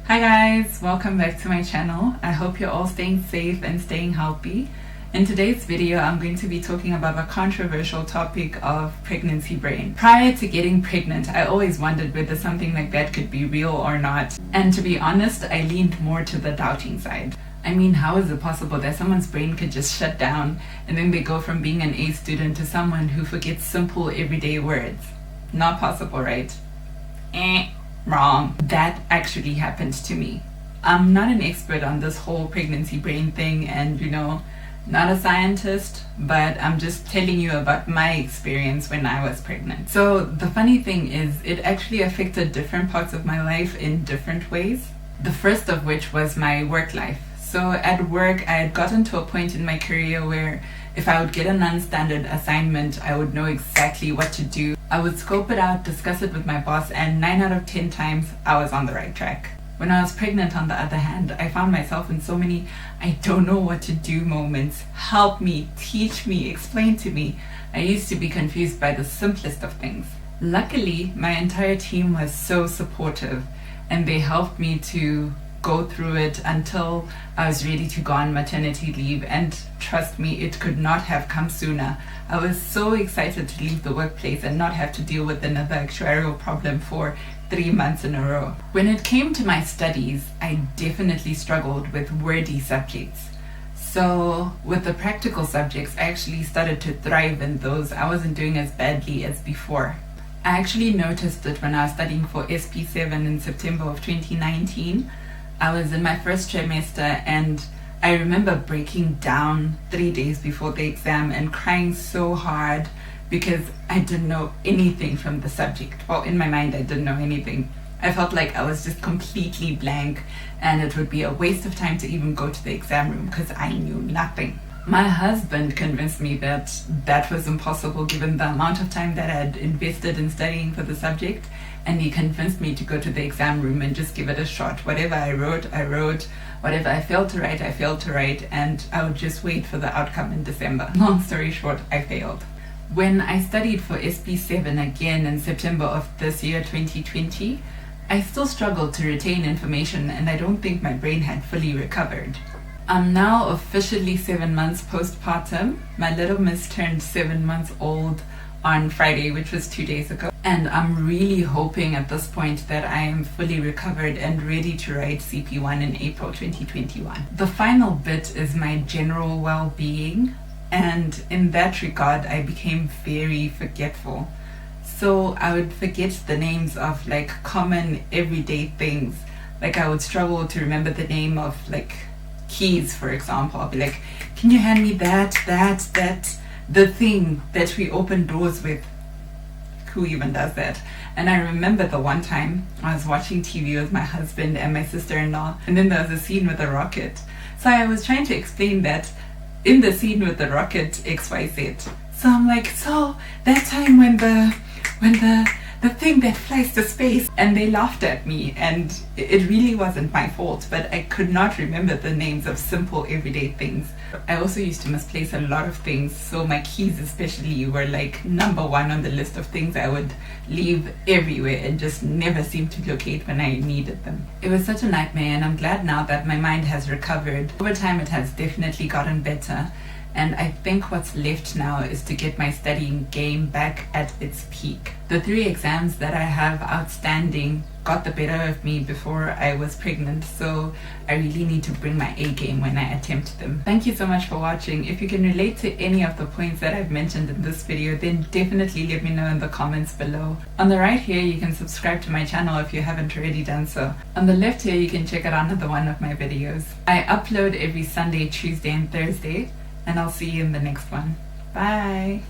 Hi guys, welcome back to my channel. I hope you're all staying safe and staying healthy. In today's video, I'm going to be talking about the controversial topic of pregnancy brain. Prior to getting pregnant, I always wondered whether something like that could be real or not. And to be honest, I leaned more to the doubting side. I mean, how is it possible that someone's brain could just shut down and then they go from being an A student to someone who forgets simple everyday words? Not possible, right? Wrong. That actually happened to me. I'm not an expert on this whole pregnancy brain thing and, not a scientist, but I'm just telling you about my experience when I was pregnant. So the funny thing is, it actually affected different parts of my life in different ways. The first of which was my work life. So at work, I had gotten to a point in my career where if I would get a non-standard assignment, I would know exactly what to do. I would scope it out, discuss it with my boss, and 9 out of 10 times, I was on the right track. When I was pregnant, on the other hand, I found myself in so many I don't know what to do moments. Help me, teach me, explain to me. I used to be confused by the simplest of things. Luckily, my entire team was so supportive, and they helped me to go through it until I was ready to go on maternity leave, and trust me, it could not have come sooner. I was so excited to leave the workplace and not have to deal with another actuarial problem for 3 months in a row. When it came to my studies, I definitely struggled with wordy subjects. So with the practical subjects, I actually started to thrive in those. I wasn't doing as badly as before. I actually noticed that when I was studying for SP7 in September of 2019, I was in my first trimester, and I remember breaking down 3 days before the exam and crying so hard because I didn't know anything from the subject. Well, in my mind, I didn't know anything. I felt like I was just completely blank and it would be a waste of time to even go to the exam room because I knew nothing. My husband convinced me that that was impossible given the amount of time that I had invested in studying for the subject, and he convinced me to go to the exam room and just give it a shot. Whatever I wrote, I wrote. Whatever I failed to write, I failed to write, and I would just wait for the outcome in December. Long story short, I failed. When I studied for SP7 again in September of this year, 2020, I still struggled to retain information, and I don't think my brain had fully recovered. I'm now officially 7 months postpartum. My little miss turned 7 months old on Friday, which was 2 days ago. And I'm really hoping at this point that I am fully recovered and ready to write CP1 in April 2021. The final bit is my general well-being. And in that regard, I became very forgetful. So I would forget the names of common everyday things. I would struggle to remember the name of keys, for example. I'll be like, can you hand me that, the thing that we open doors with? Who even does that? And I remember the one time I was watching TV with my husband and my sister-in-law, and then there was a scene with a rocket. So I was trying to explain that in the scene with the rocket, XYZ. So I'm like, so that time when the thing that flies to space, and they laughed at me, and it really wasn't my fault, but I could not remember the names of simple everyday things. I also used to misplace a lot of things, so my keys especially were number 1 on the list of things I would leave everywhere and just never seem to locate when I needed them. It was such a nightmare, and I'm glad now that my mind has recovered. Over time it has definitely gotten better. And I think what's left now is to get my studying game back at its peak. The 3 exams that I have outstanding got the better of me before I was pregnant, so I really need to bring my A game when I attempt them. Thank you so much for watching. If you can relate to any of the points that I've mentioned in this video, then definitely let me know in the comments below. On the right here, you can subscribe to my channel if you haven't already done so. On the left here, you can check out another one of my videos. I upload every Sunday, Tuesday, and Thursday. And I'll see you in the next one. Bye!